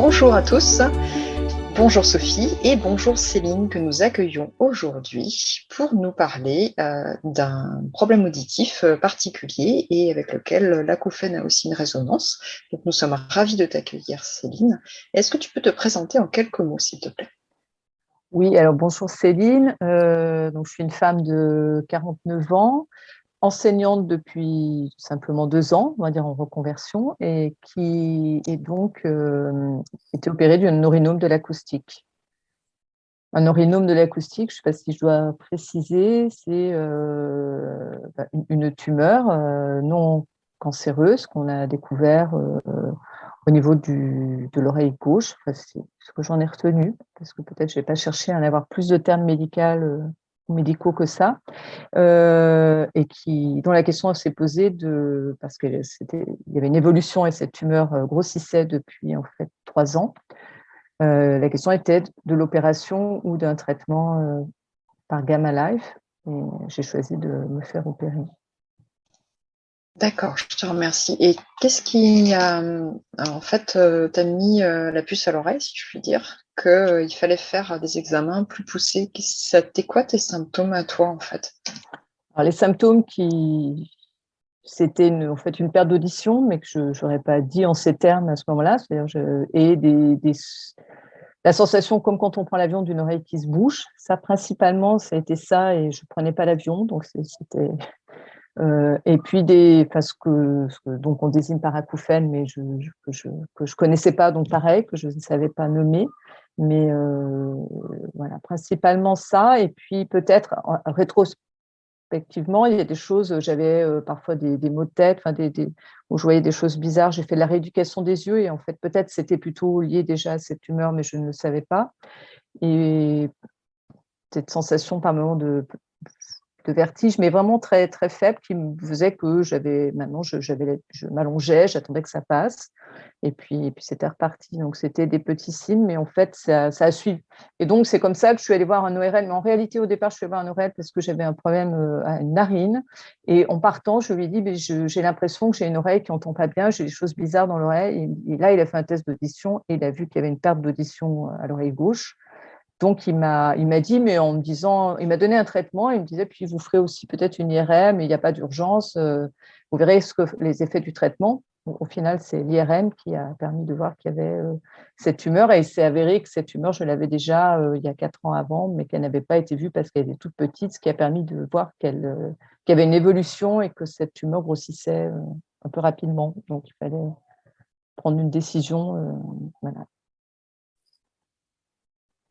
Bonjour à tous, bonjour Sophie et bonjour Céline que nous accueillons aujourd'hui pour nous parler d'un problème auditif particulier et avec lequel l'acouphène a aussi une résonance. Donc nous sommes ravis de t'accueillir Céline. Est-ce que tu peux te présenter en quelques mots s'il te plaît? Oui, alors bonjour Céline. Donc, je suis une femme de 49 ans, enseignante depuis simplement 2 ans, on va dire en reconversion, et qui est donc été opérée d'un neurinome de l'acoustique. Un neurinome de l'acoustique, je ne sais pas si je dois préciser, c'est une tumeur non cancéreuse qu'on a découvert au niveau de l'oreille gauche. Enfin, c'est ce que j'en ai retenu, parce que peut-être je n'ai pas cherché à en avoir plus de termes médicaux que ça, et dont la question s'est posée parce qu'il y avait une évolution et cette tumeur grossissait depuis en fait 3 ans. La question était de l'opération ou d'un traitement par Gamma Life, et j'ai choisi de me faire opérer. D'accord, je te remercie. Et qu'est-ce qui a en fait t'a mis la puce à l'oreille, si je puis dire, qu'il fallait faire des examens plus poussés? C'était quoi tes symptômes à toi en fait? Alors, les symptômes c'était en fait une perte d'audition, mais que je n'aurais pas dit en ces termes à ce moment-là. C'est-à-dire et la sensation comme quand on prend l'avion d'une oreille qui se bouche. Ça, principalement, ça a été ça, et je ne prenais pas l'avion, donc c'était... et puis donc on désigne par acouphène, mais que je connaissais pas, donc pareil, que je ne savais pas nommer. Mais voilà, principalement ça. Et puis peut-être rétrospectivement, il y a des choses, j'avais parfois des maux de tête, où je voyais des choses bizarres. J'ai fait de la rééducation des yeux et en fait peut-être c'était plutôt lié déjà à cette tumeur, mais je ne le savais pas. Et cette sensation par moments de vertige, mais vraiment très, très faible, qui me faisait que maintenant, je m'allongeais, j'attendais que ça passe, et puis c'était reparti. Donc, c'était des petits signes, mais en fait, ça a suivi. Et donc, c'est comme ça que je suis allée voir un ORL. Mais en réalité, au départ, je suis allée voir un ORL parce que j'avais un problème à une narine. Et en partant, je lui ai dit, mais j'ai l'impression que j'ai une oreille qui n'entend pas bien, j'ai des choses bizarres dans l'oreille. Et là, il a fait un test d'audition et il a vu qu'il y avait une perte d'audition à l'oreille gauche. Donc, il m'a dit, mais en me disant, il m'a donné un traitement, il me disait, puis vous ferez aussi peut-être une IRM, il n'y a pas d'urgence, vous verrez les effets du traitement. Au final, c'est l'IRM qui a permis de voir qu'il y avait cette tumeur, et il s'est avéré que cette tumeur, je l'avais déjà il y a 4 ans avant, mais qu'elle n'avait pas été vue parce qu'elle était toute petite, ce qui a permis de voir qu'il y avait une évolution et que cette tumeur grossissait un peu rapidement. Donc, il fallait prendre une décision. Voilà.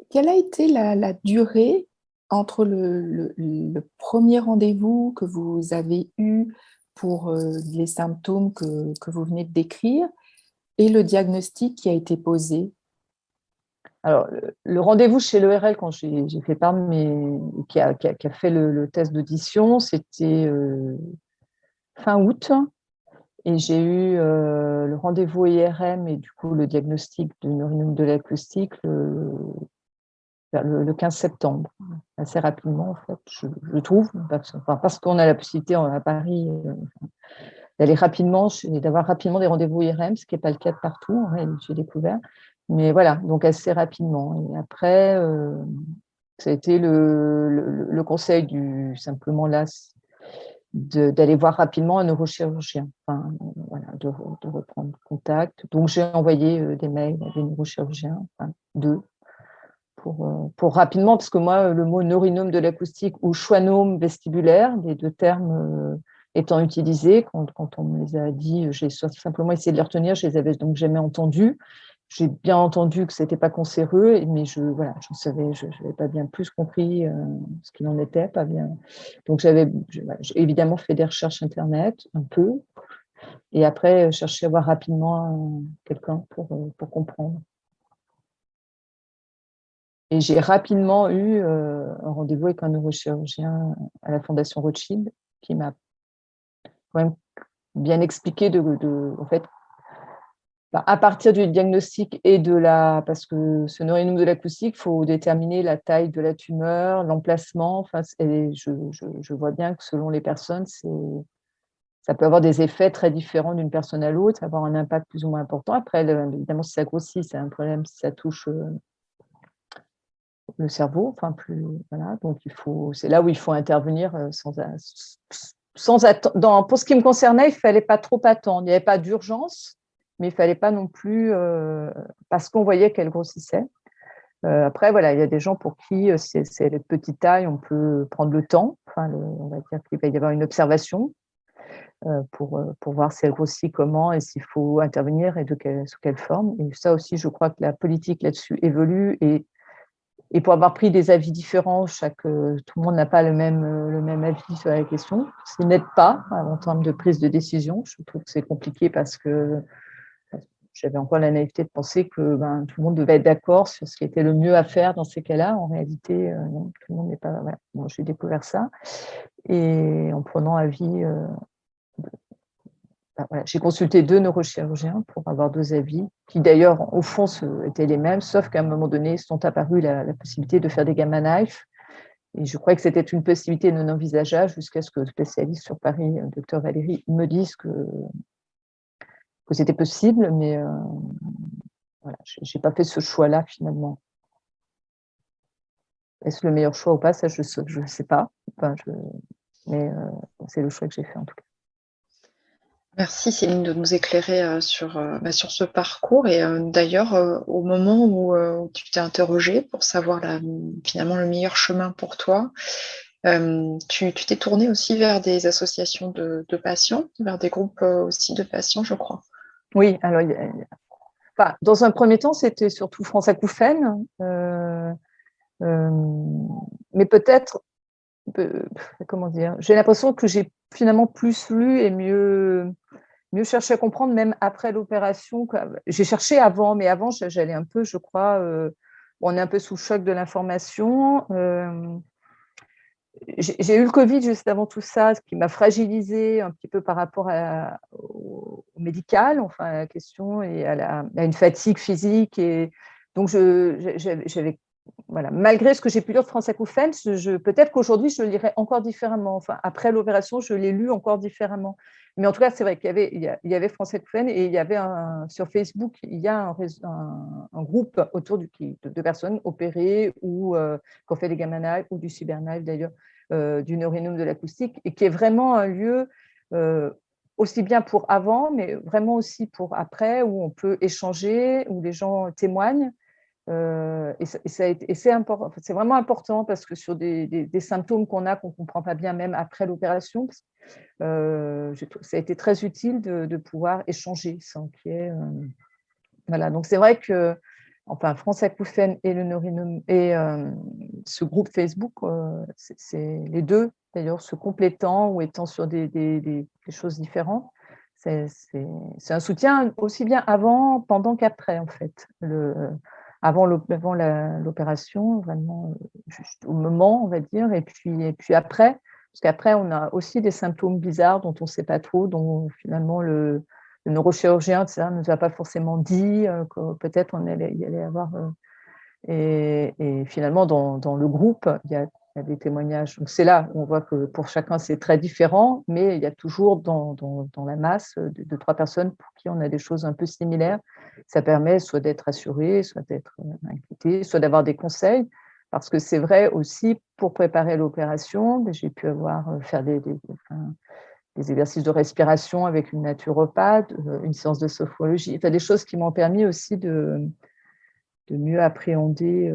Quelle a été la durée entre le premier rendez-vous que vous avez eu pour les symptômes que vous venez de décrire et le diagnostic qui a été posé? Alors, le rendez-vous chez l'ORL, quand j'ai fait part qui a fait le test d'audition, c'était fin août. Et j'ai eu le rendez-vous IRM et du coup le diagnostic de neurinome de l'acoustique vers le 15 septembre, assez rapidement en fait, je trouve, parce qu'on a la possibilité à Paris d'aller rapidement et d'avoir rapidement des rendez-vous IRM, ce qui n'est pas le cas de partout, en réalité, j'ai découvert. Mais voilà, donc assez rapidement. Et après, ça a été le conseil simplement là, d'aller voir rapidement un neurochirurgien, voilà, de reprendre contact. Donc, j'ai envoyé des mails à des neurochirurgiens, 2, pour rapidement, parce que moi, le mot neurinome de l'acoustique ou schwannome vestibulaire, les 2 termes étant utilisés, quand on me les a dit, j'ai simplement essayé de les retenir, je les avais donc jamais entendus. J'ai bien entendu que ce n'était pas cancéreux, mais je n'avais pas bien plus compris ce qu'il en était, pas bien. Donc, j'ai évidemment fait des recherches Internet, un peu, et après, cherché à voir rapidement quelqu'un pour comprendre. Et j'ai rapidement eu un rendez-vous avec un neurochirurgien à la Fondation Rothschild qui m'a quand même bien expliqué en fait, à partir du diagnostic parce que ce neurinome de l'acoustique, il faut déterminer la taille de la tumeur, l'emplacement. Et je vois bien que selon les personnes, ça peut avoir des effets très différents d'une personne à l'autre, ça va avoir un impact plus ou moins important. Après, évidemment, si ça grossit, c'est un problème si ça touche le cerveau, enfin plus voilà. Donc c'est là où il faut intervenir sans attendre. Pour ce qui me concernait, il fallait pas trop attendre. Il n'y avait pas d'urgence, mais il fallait pas non plus parce qu'on voyait qu'elle grossissait. Après, voilà, il y a des gens pour qui c'est les petites tailles, on peut prendre le temps. Enfin, on va dire qu'il va y avoir une observation pour voir si elle grossit, comment et s'il faut intervenir et sous quelle forme. Et ça aussi, je crois que la politique là-dessus évolue et pour avoir pris des avis différents, tout le monde n'a pas le même avis sur la question. Ça n'aide pas en termes de prise de décision. Je trouve que c'est compliqué parce que j'avais encore la naïveté de penser que tout le monde devait être d'accord sur ce qui était le mieux à faire dans ces cas-là. En réalité, non, tout le monde n'est pas. Voilà. Bon, j'ai découvert ça et en prenant avis, voilà, j'ai consulté 2 neurochirurgiens pour avoir 2 avis, qui d'ailleurs, au fond, étaient les mêmes, sauf qu'à un moment donné, sont apparus la possibilité de faire des gamma knives. Et je croyais que c'était une possibilité non envisageable jusqu'à ce que le spécialiste sur Paris, docteur Valérie, me dise que c'était possible, mais voilà, je n'ai pas fait ce choix-là finalement. Est-ce le meilleur choix ou pas? Ça, je ne sais pas. Enfin, mais c'est le choix que j'ai fait en tout cas. Merci Céline de nous éclairer sur ce parcours et d'ailleurs au moment où tu t'es interrogée pour savoir finalement le meilleur chemin pour toi, tu t'es tournée aussi vers des associations de patients, vers des groupes aussi de patients, je crois. Oui, alors dans un premier temps, c'était surtout France Acouphènes, mais peut-être, comment dire, j'ai l'impression que j'ai finalement plus lu et mieux chercher à comprendre, même après l'opération. J'ai cherché avant, mais avant, j'allais un peu, je crois, on est un peu sous le choc de l'information. J'ai eu le Covid juste avant tout ça, ce qui m'a fragilisée un petit peu par rapport au médical, enfin, à la question, et à une fatigue physique. Et donc, j'avais voilà, malgré ce que j'ai pu lire de France Acouphènes, peut-être qu'aujourd'hui, je le lirais encore différemment. Enfin, après l'opération, je l'ai lu encore différemment. Mais en tout cas, c'est vrai qu'il y avait France Acouphènes et il y avait sur Facebook, il y a un groupe autour de personnes opérées ou qui ont fait des gamma knives ou du cyber knife d'ailleurs, du neurinome de l'acoustique, et qui est vraiment un lieu aussi bien pour avant, mais vraiment aussi pour après, où on peut échanger, où les gens témoignent. C'est vraiment important parce que sur des symptômes qu'on ne comprend pas bien même après l'opération, ça a été très utile de pouvoir échanger sans qu'il y ait, voilà. Donc c'est vrai que France Acouphènes et le neurinome et ce groupe Facebook, c'est les deux d'ailleurs se complétant ou étant sur des choses différentes. C'est un soutien aussi bien avant, pendant qu'après en fait. Avant l'opération, vraiment juste au moment, on va dire, et puis après, parce qu'après, on a aussi des symptômes bizarres dont on ne sait pas trop, dont finalement le neurochirurgien ne nous a pas forcément dit que peut-être il allait avoir. Et finalement, dans le groupe, il y a des témoignages. Donc c'est là où on voit que pour chacun, c'est très différent, mais il y a toujours dans la masse de 3 personnes pour qui on a des choses un peu similaires. Ça permet soit d'être assuré, soit d'être inquiété, soit d'avoir des conseils. Parce que c'est vrai aussi, pour préparer l'opération, j'ai pu faire des exercices de respiration avec une naturopathe, une séance de sophrologie, enfin, des choses qui m'ont permis aussi de mieux appréhender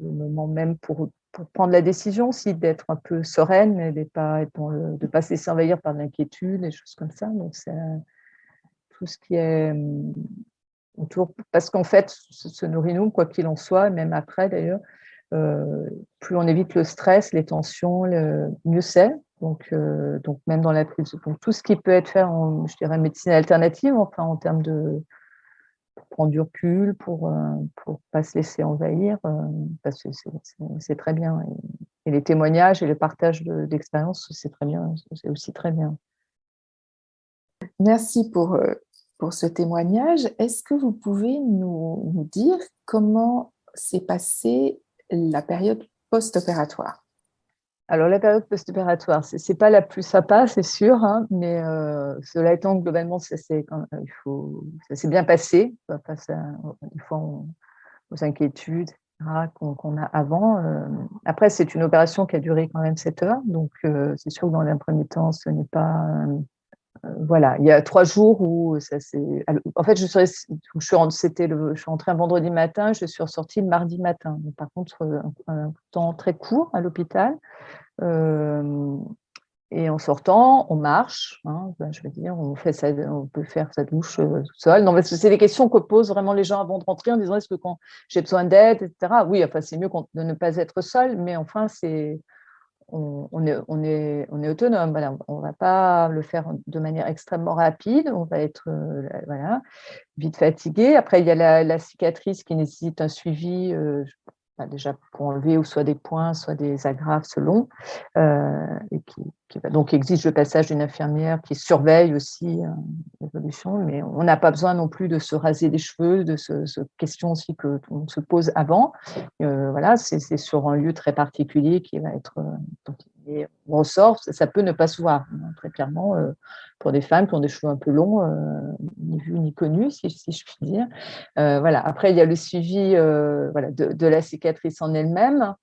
le moment même pour prendre la décision aussi, d'être un peu sereine et de ne pas se laisser envahir par l'inquiétude, des choses comme ça. Donc, c'est tout ce qui est autour. Parce qu'en fait, ce neurinome, quoi qu'il en soit, même après d'ailleurs, plus on évite le stress, les tensions, mieux c'est. Donc même dans la prise, donc tout ce qui peut être fait en, je dirais, médecine alternative, enfin en termes de prendre du recul, pour pas se laisser envahir, parce que c'est très bien. Et les témoignages et le partage d'expériences, c'est très bien, c'est aussi très bien. Merci pour ce témoignage. Est-ce que vous pouvez nous dire comment s'est passée la période post-opératoire? Alors, la période post-opératoire, ce n'est pas la plus sympa, c'est sûr, hein, mais cela étant, globalement, ça s'est bien passé face des fois aux inquiétudes qu'on a avant. Après, c'est une opération qui a duré quand même 7 heures, donc c'est sûr que dans un premier temps, ce n'est pas… voilà, il y a 3 jours où ça s'est… En fait, je suis rentrée un vendredi matin, je suis ressortie le mardi matin. Donc, par contre, un temps très court à l'hôpital. Et en sortant, on marche, hein, je veux dire, on peut faire sa douche tout seul. Non, parce que c'est des questions que posent vraiment les gens avant de rentrer en disant est-ce que quand j'ai besoin d'aide, etc. Oui, enfin, c'est mieux de ne pas être seul, mais enfin, on est autonome. Voilà. On ne va pas le faire de manière extrêmement rapide. On va être voilà, vite fatigué. Après, il y a la cicatrice qui nécessite un suivi. Déjà pour enlever ou soit des points, soit des agrafes selon, et qui donc exige le passage d'une infirmière qui surveille aussi l'évolution, mais on n'a pas besoin non plus de se raser les cheveux, de ce question aussi que tout le monde se pose avant. Voilà, c'est sur un lieu très particulier qui va être… on ressort, ça peut ne pas se voir, hein, très clairement, pour des femmes qui ont des cheveux un peu longs, ni vus ni connus, si je puis dire. Voilà. Après, il y a le suivi voilà, de la cicatrice en elle-même.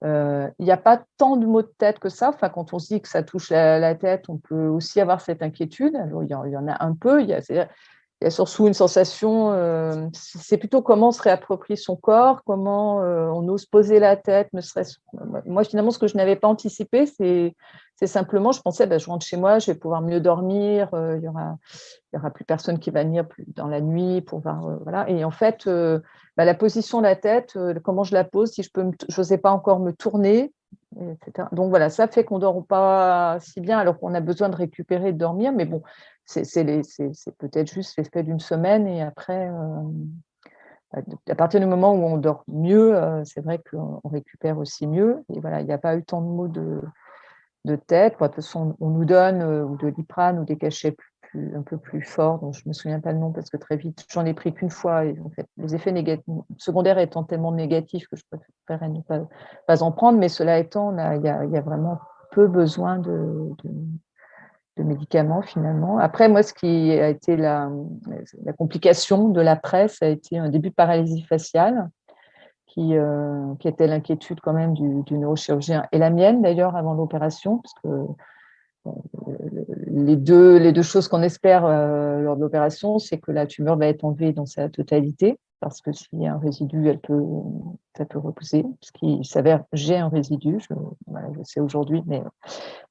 Il n'y a pas tant de maux de tête que ça. Enfin, quand on se dit que ça touche la tête, on peut aussi avoir cette inquiétude. Alors, il y en a un peu. Il y a surtout une sensation, c'est plutôt comment on se réapproprie son corps, comment on ose poser la tête, ne serait-ce… Moi, finalement, ce que je n'avais pas anticipé, c'est simplement, je pensais, je rentre chez moi, je vais pouvoir mieux dormir, il n'y aura plus personne qui va venir dans la nuit pour voir, voilà. Et en fait, la position de la tête, comment je la pose, si je n'osais pas encore me tourner, etc. Donc voilà, ça fait qu'on ne dort pas si bien alors qu'on a besoin de récupérer et de dormir, mais bon, c'est peut-être juste l'effet d'une semaine et après, à partir du moment où on dort mieux, c'est vrai qu'on récupère aussi mieux. Et voilà, il n'y a pas eu tant de maux de tête. De toute façon, on nous donne ou de l'iprane ou des cachets un peu plus forts, dont je ne me souviens pas le nom parce que très vite, j'en ai pris qu'une fois. Et en fait, les effets secondaires étant tellement négatifs que je préférais ne pas en prendre. Mais cela étant, il y a vraiment peu besoin de médicaments finalement. Après, moi, ce qui a été la complication de l'après, ça a été un début de paralysie faciale qui était l'inquiétude quand même du neurochirurgien et la mienne d'ailleurs avant l'opération, parce que les deux choses qu'on espère lors de l'opération, c'est que la tumeur va être enlevée dans sa totalité, parce que s'il y a un résidu, ça peut repousser. Ce qui s'avère, j'ai un résidu, je sais aujourd'hui, mais…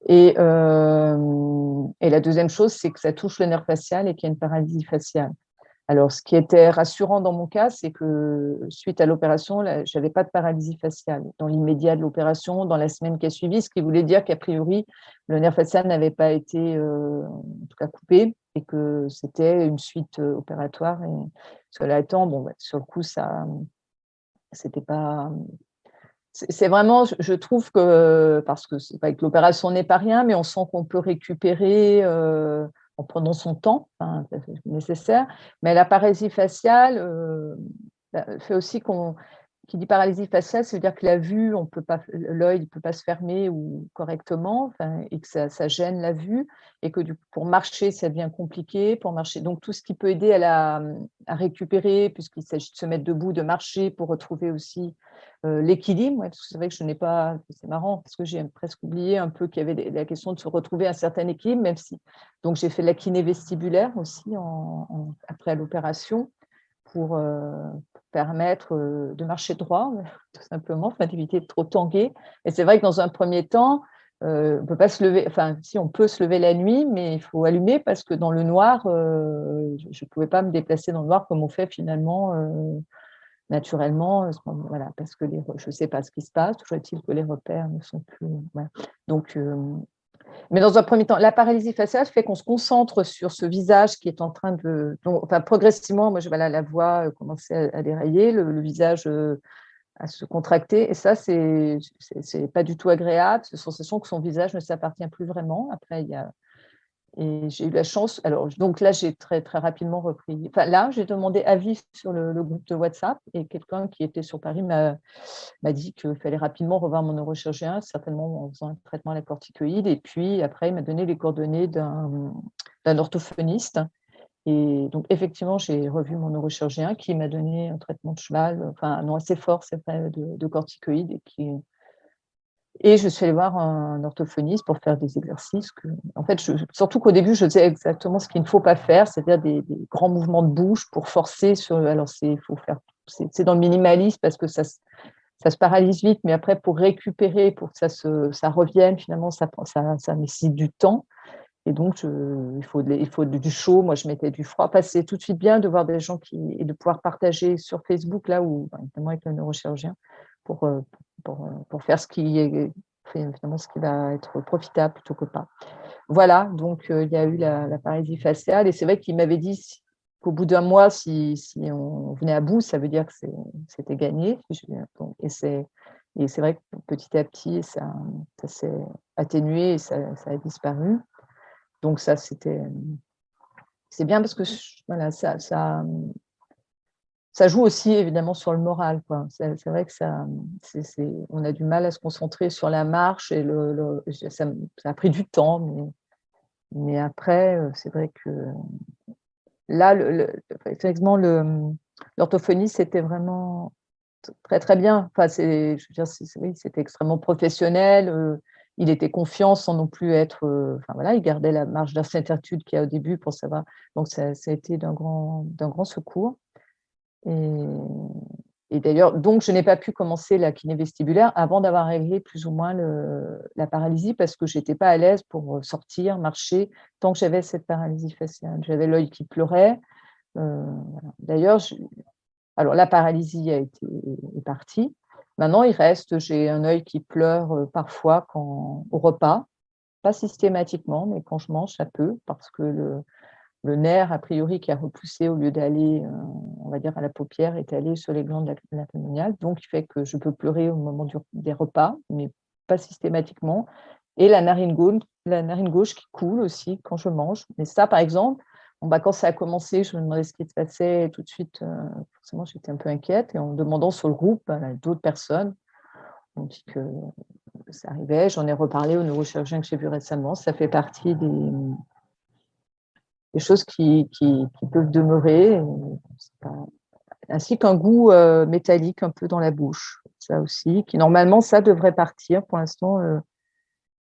Et la deuxième chose, c'est que ça touche le nerf facial et qu'il y a une paralysie faciale. Alors, ce qui était rassurant dans mon cas, c'est que suite à l'opération, je n'avais pas de paralysie faciale dans l'immédiat de l'opération, dans la semaine qui a suivi, ce qui voulait dire qu'a priori, le nerf facial n'avait pas été en tout cas coupé et que c'était une suite opératoire. Et cela étant, sur le coup, ça, c'était pas… C'est vraiment, je trouve que, parce que c'est pas que l'opération n'est pas rien, mais on sent qu'on peut récupérer en prenant son temps, enfin, c'est nécessaire. Mais la paralysie faciale fait aussi qui dit paralysie faciale, ça veut dire que la vue, l'œil ne peut pas se fermer correctement, enfin, et que ça gêne la vue, et que pour marcher, ça devient compliqué. Pour marcher, donc tout ce qui peut aider à récupérer, puisqu'il s'agit de se mettre debout, de marcher, pour retrouver aussi l'équilibre. Parce que c'est vrai que je n'ai pas… C'est marrant, parce que j'ai presque oublié un peu qu'il y avait la question de se retrouver un certain équilibre, même si… Donc j'ai fait de la kiné vestibulaire aussi après l'opération, pour permettre de marcher droit, tout simplement, enfin, d'éviter de trop tanguer. Et c'est vrai que dans un premier temps, on ne peut pas se lever, enfin, si on peut se lever la nuit, mais il faut allumer parce que dans le noir, je ne pouvais pas me déplacer dans le noir comme on fait finalement naturellement, voilà, parce que je ne sais pas ce qui se passe, toujours est-il que les repères ne sont plus… Voilà. Donc, mais dans un premier temps, la paralysie faciale fait qu'on se concentre sur ce visage qui est en train de… enfin, progressivement, moi, la voix commençait à dérailler, le visage à se contracter. Et ça, c'est pas du tout agréable, cette sensation que son visage ne s'appartient plus vraiment. Après, il y a Et j'ai eu la chance, alors donc là j'ai très très rapidement repris, enfin là j'ai demandé avis sur le groupe de WhatsApp et quelqu'un qui était sur Paris m'a dit qu'il fallait rapidement revoir mon neurochirurgien, certainement en faisant un traitement à la corticoïde, et puis après il m'a donné les coordonnées d'un orthophoniste. Et donc effectivement j'ai revu mon neurochirurgien qui m'a donné un traitement de cheval, enfin non assez fort, c'est vrai, de corticoïde, et je suis allée voir un orthophoniste pour faire des exercices en fait, surtout qu'au début, je faisais exactement ce qu'il ne faut pas faire, c'est-à-dire des grands mouvements de bouche pour forcer sur. Alors, c'est dans le minimalisme parce que ça se paralyse vite, mais après, pour récupérer, pour que ça revienne, finalement, ça nécessite du temps. Et donc, il faut du chaud. Moi, je mettais du froid. Enfin, c'est tout de suite bien de voir des gens et de pouvoir partager sur Facebook, là où, notamment avec le neurochirurgien, pour, pour faire ce qui va être profitable plutôt que pas. Voilà, donc il y a eu la paralysie faciale, et c'est vrai qu'il m'avait dit qu'au bout d'un mois, si on venait à bout, ça veut dire que c'était gagné. Et c'est vrai que petit à petit, ça s'est atténué et ça a disparu. Donc ça, c'est bien parce que voilà, ça joue aussi évidemment sur le moral, quoi. C'est vrai que on a du mal à se concentrer sur la marche, et ça a pris du temps, mais après, c'est vrai que là, effectivement, l'orthophoniste, c'était vraiment très très bien. Enfin, je veux dire, oui, c'était extrêmement professionnel. Il était confiant sans non plus être. Enfin voilà, il gardait la marge d'incertitude qu'il y a au début pour savoir. Donc ça a été d'un grand secours. Et d'ailleurs, donc je n'ai pas pu commencer la kiné vestibulaire avant d'avoir réglé plus ou moins la paralysie, parce que je n'étais pas à l'aise pour sortir, marcher, tant que j'avais cette paralysie faciale. J'avais l'œil qui pleurait. Voilà. D'ailleurs, alors la paralysie est partie. Maintenant, j'ai un œil qui pleure parfois au repas, pas systématiquement, mais quand je mange, ça peut, parce que le nerf, a priori, qui a repoussé au lieu d'aller, on va dire, à la paupière, est allé sur les glandes lacrymoniales. Donc, il fait que je peux pleurer au moment des repas, mais pas systématiquement. Et la narine gauche qui coule aussi quand je mange. Mais ça, par exemple, quand ça a commencé, je me demandais ce qui se passait, et tout de suite, forcément, j'étais un peu inquiète. Et en demandant sur le groupe à d'autres personnes, on dit que ça arrivait. J'en ai reparlé au neurochirurgien que j'ai vu récemment. Ça fait partie des choses qui peuvent demeurer, ainsi qu'un goût métallique un peu dans la bouche. Ça aussi, qui normalement, ça devrait partir. Pour l'instant,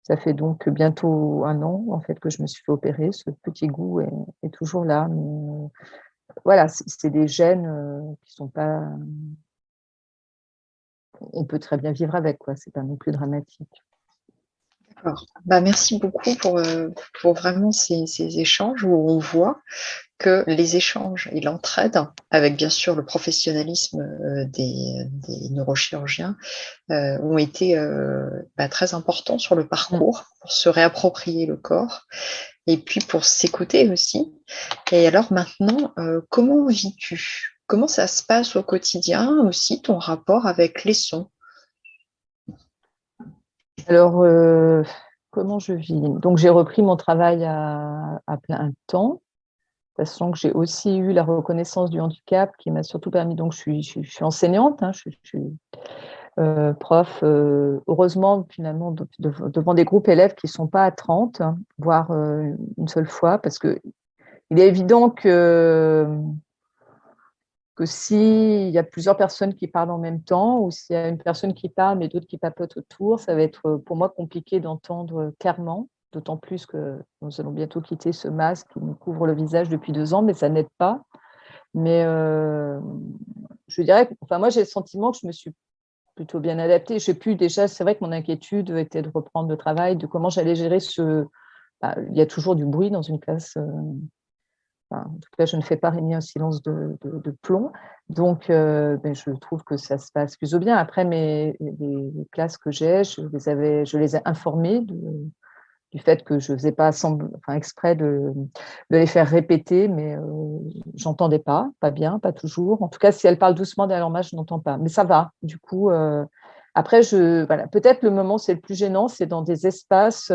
ça fait donc bientôt 1 an en fait que je me suis fait opérer. Ce petit goût est toujours là. Mais, voilà, c'est des gènes qui sont pas. On peut très bien vivre avec, quoi. C'est pas non plus dramatique. D'accord. Merci beaucoup pour vraiment ces échanges où on voit que les échanges et l'entraide, avec bien sûr le professionnalisme des neurochirurgiens, ont été très importants sur le parcours pour se réapproprier le corps et puis pour s'écouter aussi. Et alors maintenant, comment vis-tu? Comment ça se passe au quotidien aussi, ton rapport avec les sons? Alors, comment je vis? Donc, j'ai repris mon travail à plein temps, sachant que j'ai aussi eu la reconnaissance du handicap qui m'a surtout permis. Donc, je suis enseignante, hein, je suis prof, heureusement, finalement, devant des groupes élèves qui ne sont pas à 30, hein, voire une seule fois, parce qu'il est évident que s'il y a plusieurs personnes qui parlent en même temps, ou s'il y a une personne qui parle mais d'autres qui papotent autour, ça va être pour moi compliqué d'entendre clairement, d'autant plus que nous allons bientôt quitter ce masque qui nous couvre le visage depuis 2 ans, mais ça n'aide pas. Mais je dirais que, enfin, moi, j'ai le sentiment que je me suis plutôt bien adaptée. C'est vrai que mon inquiétude était de reprendre le travail, de comment j'allais gérer il y a toujours du bruit dans une classe. En tout cas, je ne fais pas régner un silence de plomb. Donc, je trouve que ça se passe plutôt bien. Après, les classes que j'ai, je les ai informées du fait que je ne faisais pas exprès de les faire répéter, mais j'entendais pas bien, pas toujours. En tout cas, si elles parlent doucement derrière moi, je n'entends pas. Mais ça va. Du coup, après, voilà, peut-être le moment, c'est le plus gênant, c'est dans des espaces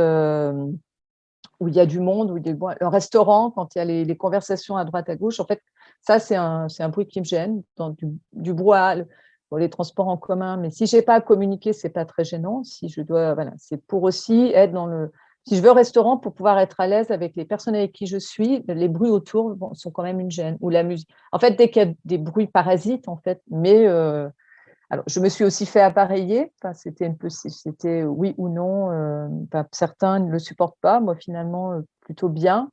où il y a du monde, où il y a un restaurant, quand il y a les conversations à droite, à gauche. En fait, ça, c'est un bruit qui me gêne, dans du brouhaha, pour les transports en commun. Mais si je n'ai pas à communiquer, ce n'est pas très gênant. Si je dois, voilà, c'est pour aussi être dans le… Si je vais au restaurant, pour pouvoir être à l'aise avec les personnes avec qui je suis, les bruits autour sont quand même une gêne. Ou la musique. En fait, dès qu'il y a des bruits parasites, en fait, mais… alors, je me suis aussi fait appareiller. Enfin, c'était oui ou non. Certains ne le supportent pas. Moi, finalement, plutôt bien.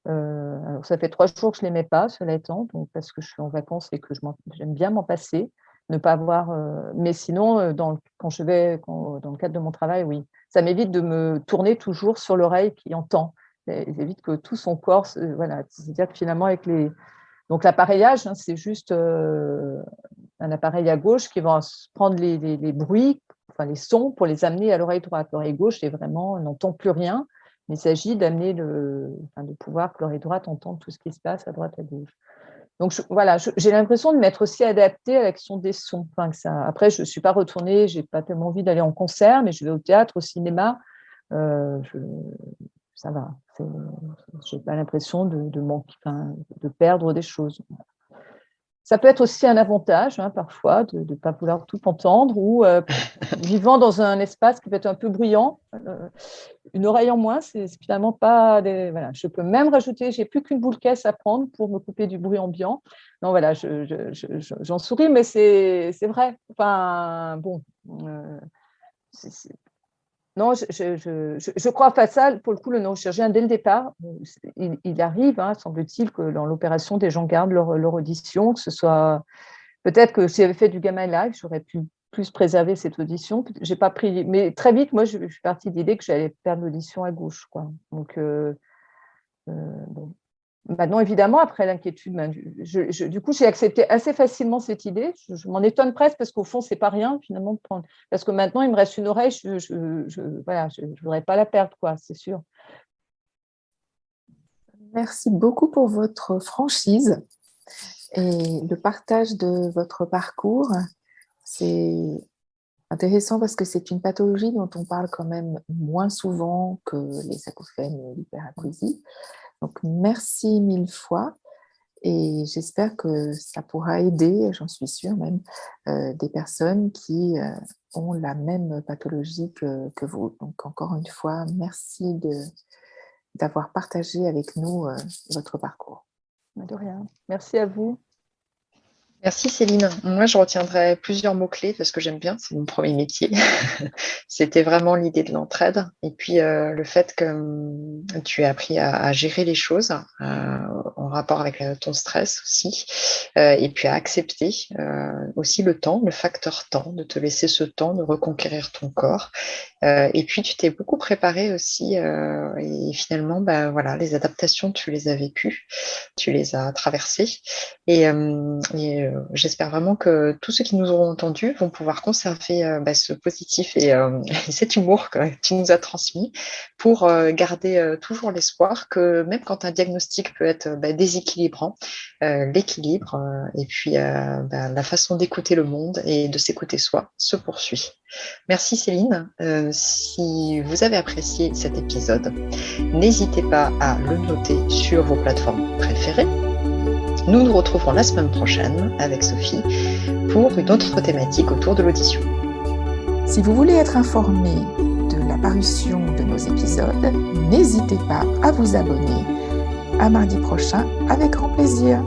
Alors, ça fait 3 jours que je ne l'aimais pas, cela étant, donc, parce que je suis en vacances et que j'aime bien m'en passer. Ne pas avoir. Mais sinon, dans le cadre de mon travail, oui. Ça m'évite de me tourner toujours sur l'oreille qui entend. Ça évite que tout son corps. Voilà. C'est-à-dire que finalement, avec les. Donc, l'appareillage, c'est juste un appareil à gauche qui va prendre les bruits, enfin les sons, pour les amener à l'oreille droite. L'oreille gauche, on n'entend plus rien, mais il s'agit d'amener de pouvoir que l'oreille droite entende tout ce qui se passe à droite, à gauche. Donc, j'ai l'impression de m'être aussi adaptée à l'action des sons. Après, je ne suis pas retournée, je n'ai pas tellement envie d'aller en concert, mais je vais au théâtre, au cinéma. Ça va. Je n'ai pas l'impression de perdre des choses. Ça peut être aussi un avantage, parfois, de ne pas vouloir tout entendre, ou vivant dans un espace qui peut être un peu bruyant, une oreille en moins, c'est finalement pas… Voilà. Je peux même rajouter, je n'ai plus qu'une boule caisse à prendre pour me couper du bruit ambiant. Non, voilà, j'en souris, mais c'est vrai. Enfin, bon… Non, je crois pas ça. Pour le coup, le neurochirurgien, dès le départ, il arrive, semble-t-il, que dans l'opération, des gens gardent leur audition, que ce soit… Peut-être que si j'avais fait du Gamma Live, j'aurais pu plus préserver cette audition. J'ai pas pris… Mais très vite, moi, je suis partie de l'idée que j'allais perdre l'audition à gauche, quoi. Donc, bon. Maintenant, évidemment, après l'inquiétude, du coup, j'ai accepté assez facilement cette idée. Je m'en étonne presque parce qu'au fond, c'est pas rien finalement de prendre. Parce que maintenant, il me reste une oreille, je voudrais pas la perdre, quoi, c'est sûr. Merci beaucoup pour votre franchise et le partage de votre parcours. C'est intéressant parce que c'est une pathologie dont on parle quand même moins souvent que les acouphènes et l'hyperacousie. Donc, merci 1000 fois et j'espère que ça pourra aider, j'en suis sûre même, des personnes qui ont la même pathologie que vous. Donc, encore une fois, merci d'avoir partagé avec nous votre parcours. De rien. Merci à vous. Merci Céline. Moi, je retiendrai plusieurs mots-clés parce que j'aime bien, c'est mon premier métier. C'était vraiment l'idée de l'entraide et puis le fait que tu as appris à gérer les choses en rapport avec ton stress aussi et puis à accepter aussi le temps, le facteur temps, de te laisser ce temps de reconquérir ton corps. Et puis, tu t'es beaucoup préparé aussi et finalement, voilà, les adaptations, tu les as vécues, tu les as traversées et j'espère vraiment que tous ceux qui nous auront entendus vont pouvoir conserver ce positif et cet humour que tu nous as transmis pour garder toujours l'espoir que même quand un diagnostic peut être déséquilibrant, l'équilibre et puis la façon d'écouter le monde et de s'écouter soi se poursuit. Merci Céline. Si vous avez apprécié cet épisode, n'hésitez pas à le noter sur vos plateformes préférées. Nous nous retrouverons la semaine prochaine avec Sophie pour une autre thématique autour de l'audition. Si vous voulez être informé de la parution de nos épisodes, n'hésitez pas à vous abonner. À mardi prochain avec grand plaisir.